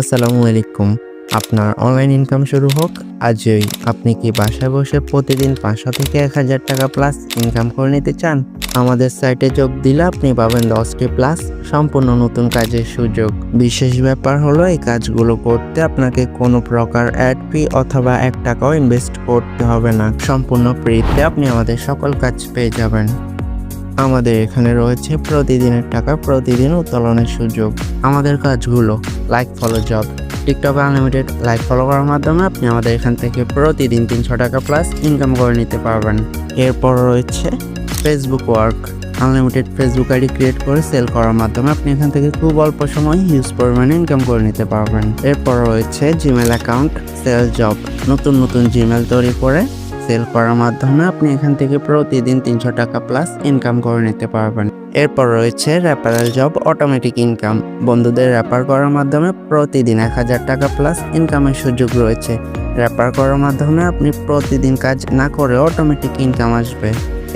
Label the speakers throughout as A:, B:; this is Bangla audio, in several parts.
A: আসসালামু আলাইকুম। আপনার অনলাইন ইনকাম শুরু হোক আজই। আপনি কি বাসায় বসে প্রতিদিন ৫০০ থেকে ১,০০০ টাকা প্লাস ইনকাম করে নিতে চান? আমাদের সাইটে যোগ দিলে আপনি পাবেন ১০টি প্লাস সম্পূর্ণ নতুন কাজের সুযোগ। বিশেষ ব্যাপার হলো এই কাজগুলো করতে আপনাকে কোনো প্রকার অ্যাড ফি অথবা ১ টাকাও ইনভেস্ট করতে হবে না। সম্পূর্ণ ফ্রিতে আপনি আমাদের সকল কাজ পেয়ে যাবেন। আমাদের এখানে রয়েছে প্রতিদিনের টাকা প্রতিদিন উত্তোলনের সুযোগ। আমাদের কাজগুলো লাইক ফলো জব। টিকটকে আনলিমিটেড লাইক ফলো করার মাধ্যমে আপনি আমাদের এখান থেকে প্রতিদিন ৩০০ টাকা প্লাস ইনকাম করে নিতে পারবেন। এরপর রয়েছে Facebook work. Unlimited Facebook ID create করে সেল করার মাধ্যমে আপনি এখান থেকে খুব অল্প সময় হিউজ পরিমাণে ইনকাম করে নিতে পারবেন। এরপর রয়েছে জিমেল অ্যাকাউন্ট সেল জব। নতুন জিমেল তৈরি করে সেল করার মাধ্যমে আপনি এখান থেকে প্রতিদিন ৩০০ টাকা প্লাস ইনকাম করে নিতে পারবেন। এরপর রয়েছে রেফারেল জব অটোমেটিক ইনকাম। বন্ধুদের রেফার করার মাধ্যমে প্রতিদিন ১,০০০ টাকা প্লাস ইনকামের সুযোগ রয়েছে। রেফার করার মাধ্যমে আপনি প্রতিদিন কাজ না করে অটোমেটিক ইনকাম আসবে।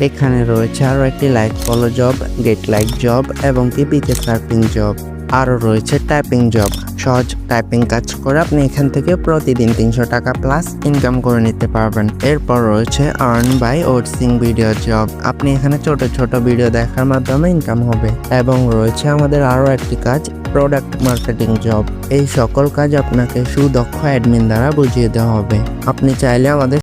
A: এখানে রয়েছে আরও একটি like follow job, gate like job এবং পিপিকে সার্ফিং জব। আরও রয়েছে টাইপিং জব। সহজ টাইপিং কাজ করে আপনি এখান থেকে প্রতিদিন ৩০০ টাকা প্লাস ইনকাম করে নিতে পারবেন। এরপর রয়েছে আর্ন বাই ওটসিং ভিডিও জব। আপনি এখানে ছোট ছোট ভিডিও দেখার মাধ্যমে ইনকাম হবে। এবং রয়েছে আমাদের আরও একটি কাজ প্রোডাক্ট মার্কেটিং জব। এই সকল কাজ আপনাকে সুদক্ষ অ্যাডমিন দ্বারা বুঝিয়ে দেওয়া হবে। আপনি চাইলে আমাদের